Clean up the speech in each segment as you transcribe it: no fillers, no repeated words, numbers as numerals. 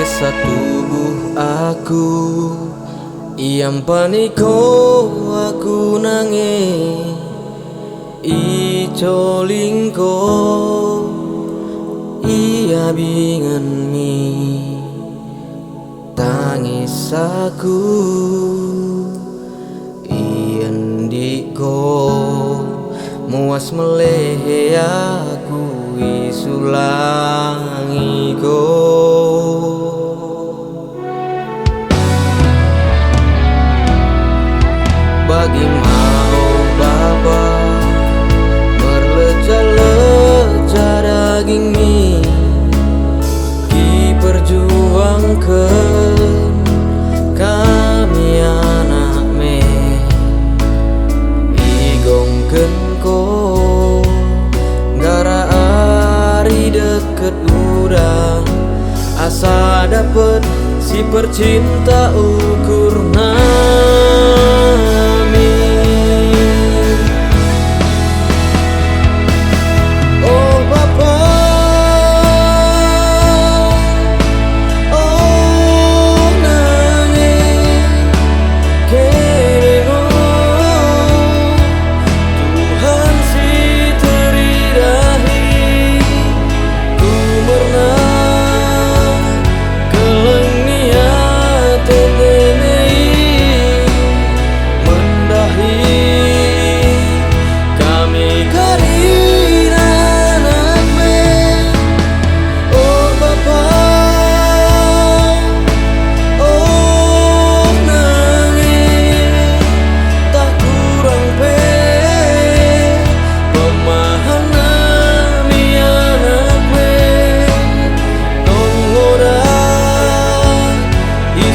Asa tubuh aku iam paniko aku nangis ico lingko ia bingan mi tangis aku ian diko muas melehe aku isulangi ko bagi mau baba merleja-leja daging mi ki perjuangkan kami anak me igongken ko gara ari deket udah asa dapet si percinta ukur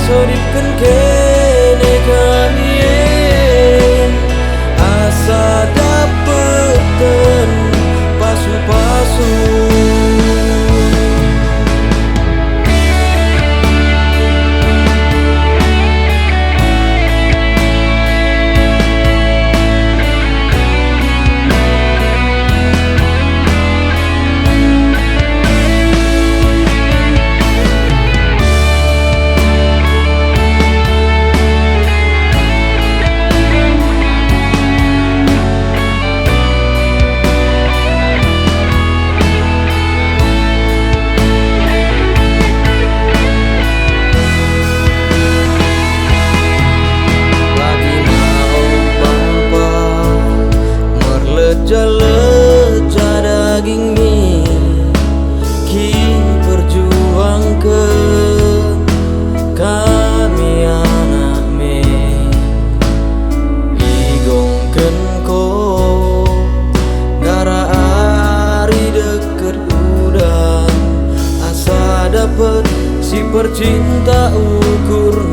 soripkan kene kamien asa dapetan pasu-pasu leja daging mi ki perjuangkan kami anak me igongken ko gara ari deket udah asa dapet si percinta ukur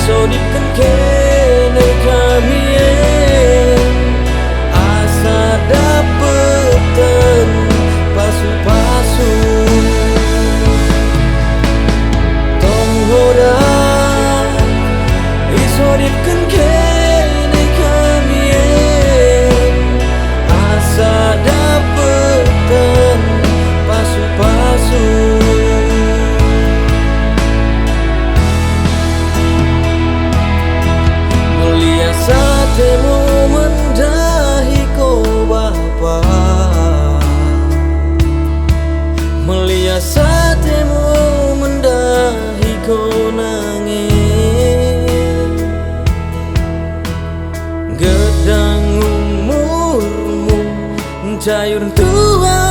soripkan kene kamien asa dapetan pasu-pasu tong hoda isoripkan kene kamien asa dapetan pasu-pasu satemu mendahi ko bapa melia satemu mendahi ko nangis percaya orang tua